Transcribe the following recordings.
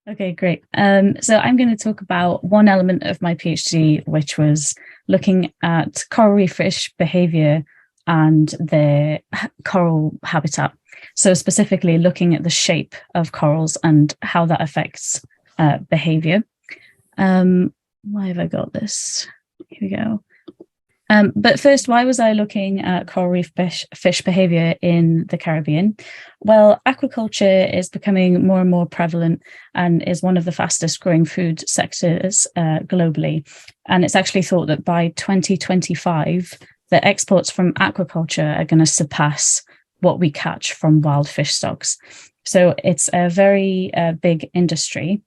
Okay, great. So I'm going to talk about one element of my PhD, which was looking at coral reef fish behavior and their coral habitat. So specifically looking at the shape of corals and how that affects behavior. Why have I got this? Here we go. But first, why was I looking at coral reef fish behavior in the Caribbean? Well, aquaculture is becoming more and more prevalent and is one of the fastest growing food sectors globally. And it's actually thought that by 2025, the exports from aquaculture are going to surpass what we catch from wild fish stocks. So it's a very big industry.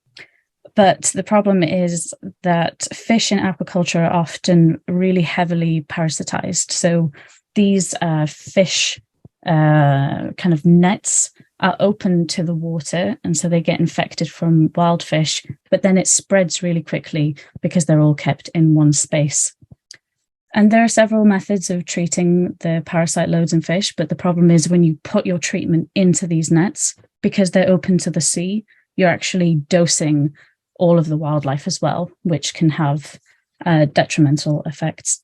But the problem is that fish in aquaculture are often really heavily parasitized. So these fish kind of nets are open to the water, and so they get infected from wild fish, but then it spreads really quickly because they're all kept in one space. And there are several methods of treating the parasite loads in fish, but the problem is when you put your treatment into these nets, because they're open to the sea, you're actually dosing all of the wildlife as well, which can have detrimental effects.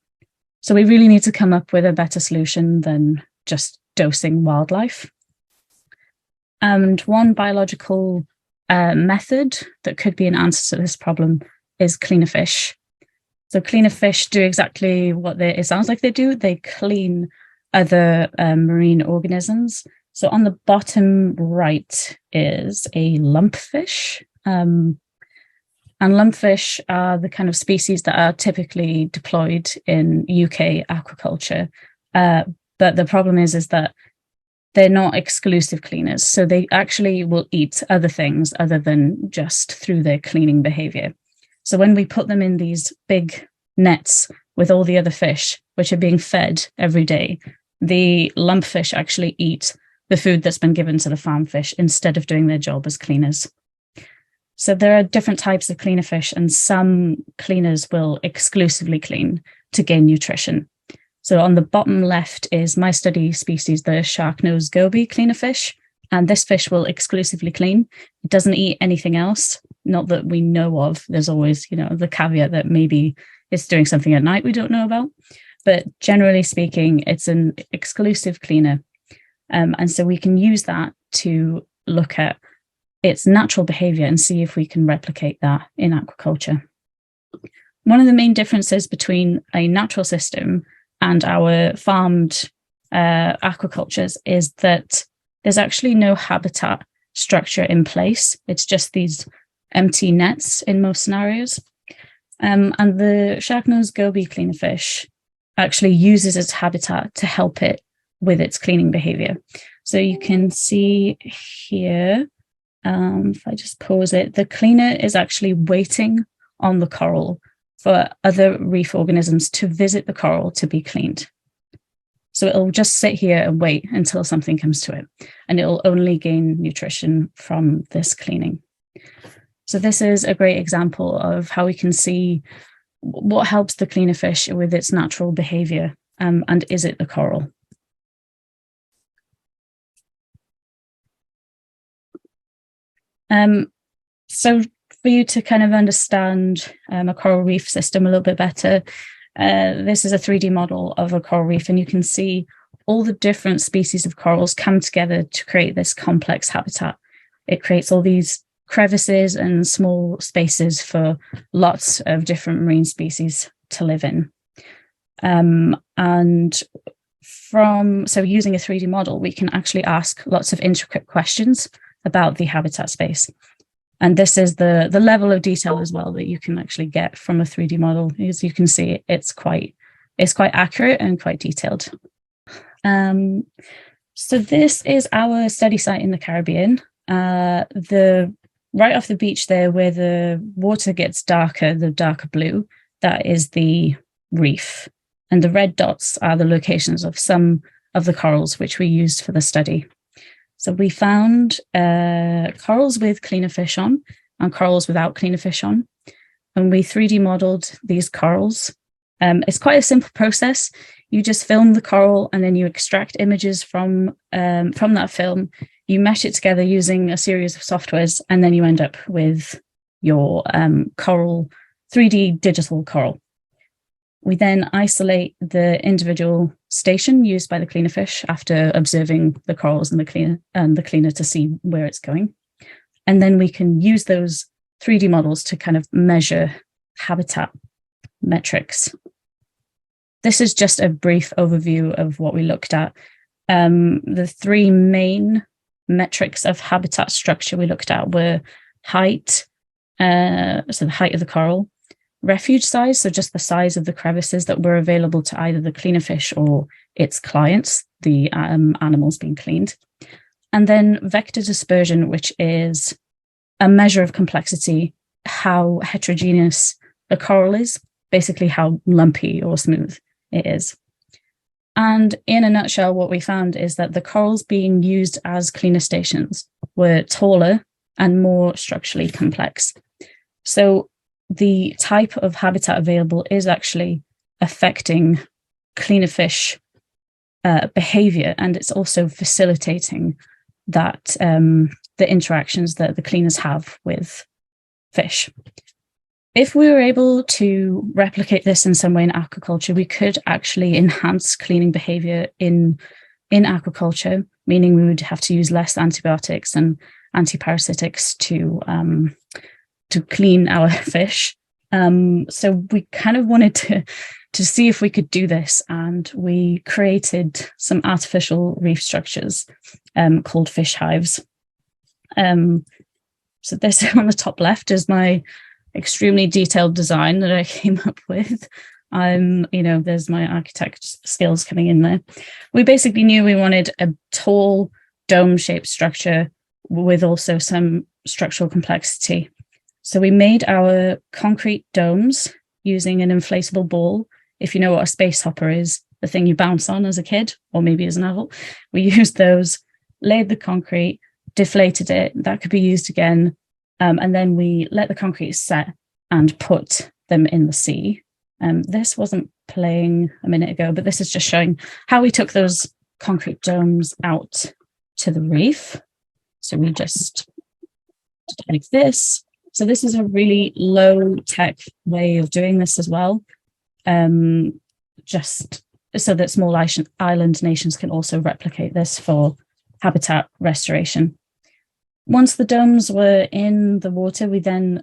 So we really need to come up with a better solution than just dosing wildlife. And one biological method that could be an answer to this problem is cleaner fish. So cleaner fish do exactly what it sounds like they do. They clean other marine organisms. So on the bottom right is a lumpfish. And lumpfish are the kind of species that are typically deployed in UK aquaculture. But the problem is that they're not exclusive cleaners. So they actually will eat other things other than just through their cleaning behavior. So when we put them in these big nets with all the other fish, which are being fed every day, the lumpfish actually eat the food that's been given to the farm fish instead of doing their job as cleaners. So there are different types of cleaner fish, and some cleaners will exclusively clean to gain nutrition. So on the bottom left is my study species, the shark-nosed goby cleaner fish. And this fish will exclusively clean. It doesn't eat anything else, not that we know of. There's always, the caveat that maybe it's doing something at night we don't know about. But generally speaking, it's an exclusive cleaner. And so we can use that to look at its natural behavior and see if we can replicate that in aquaculture. One of the main differences between a natural system and our farmed aquacultures is that there's actually no habitat structure in place. It's just these empty nets in most scenarios. And the shark-nosed goby cleaner fish actually uses its habitat to help it with its cleaning behavior. So you can see here, if I just pause it, the cleaner is actually waiting on the coral for other reef organisms to visit the coral to be cleaned. So it'll just sit here and wait until something comes to it, and it'll only gain nutrition from this cleaning. So this is a great example of how we can see what helps the cleaner fish with its natural behavior, and is it the coral? So for you to kind of understand a coral reef system a little bit better, this is a 3D model of a coral reef, and you can see all the different species of corals come together to create this complex habitat. It creates all these crevices and small spaces for lots of different marine species to live in. So using a 3D model, we can actually ask lots of intricate questions about the habitat space. And this is the level of detail as well that you can actually get from a 3D model. As you can see, it's quite accurate and quite detailed. So this is our study site in the Caribbean. Right off the beach there, where the water gets darker, the darker blue, that is the reef. And the red dots are the locations of some of the corals which we used for the study. So we found corals with cleaner fish on and corals without cleaner fish on. And we 3D modeled these corals. It's quite a simple process. You just film the coral and then you extract images from that film. you mesh it together using a series of softwares, and then you end up with your coral, 3D digital coral. We then isolate the individual station used by the cleaner fish after observing the corals and the cleaner to see where it's going. And then we can use those 3D models to kind of measure habitat metrics. This is just a brief overview of what we looked at. The three main metrics of habitat structure we looked at were height, so the height of the coral, refuge size, so just the size of the crevices that were available to either the cleaner fish or its clients, the animals being cleaned, and then vector dispersion, which is a measure of complexity, how heterogeneous the coral is, basically how lumpy or smooth it is. And in a nutshell, what we found is that the corals being used as cleaner stations were taller and more structurally complex. So the type of habitat available is actually affecting cleaner fish behavior, and it's also facilitating that the interactions that the cleaners have with fish. If we were able to replicate this in some way in aquaculture, we could actually enhance cleaning behavior in aquaculture, meaning we would have to use less antibiotics and antiparasitics to clean our fish. So we kind of wanted to see if we could do this, and we created some artificial reef structures called fish hives. So this on the top left is my extremely detailed design that I came up with. There's my architect skills coming in there. We basically knew we wanted a tall dome-shaped structure with also some structural complexity. So we made our concrete domes using an inflatable ball. If you know what a space hopper is, the thing you bounce on as a kid, or maybe as an adult, we used those, laid the concrete, deflated it. That could be used again. And then we let the concrete set and put them in the sea. This wasn't playing a minute ago, but this is just showing how we took those concrete domes out to the reef. So we just like this. So this is a really low tech way of doing this as well. Just so that small island nations can also replicate this for habitat restoration. Once the domes were in the water, we then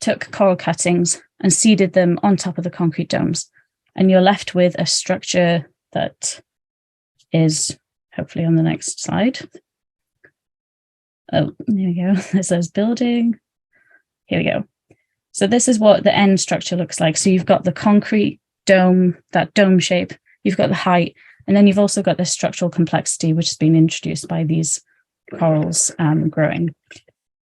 took coral cuttings and seeded them on top of the concrete domes. And you're left with a structure that is hopefully on the next slide. Oh, there we go. It says building. Here we go. So this is what the end structure looks like. So you've got the concrete dome, that dome shape, you've got the height, and then you've also got this structural complexity, which has been introduced by these corals growing.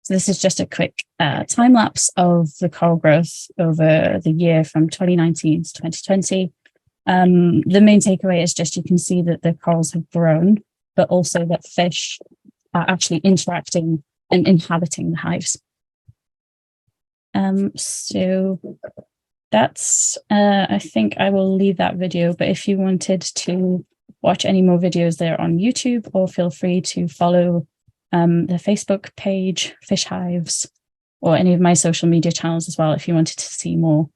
So this is just a quick time lapse of the coral growth over the year from 2019 to 2020. The main takeaway is just you can see that the corals have grown, but also that fish are actually interacting and inhabiting the hives. So that's, I think I will leave that video, but if you wanted to watch any more videos, they're on YouTube, or feel free to follow the Facebook page, Fish Hives, or any of my social media channels as well if you wanted to see more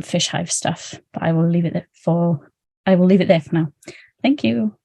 fish hive stuff. But I will leave it there for now. Thank you.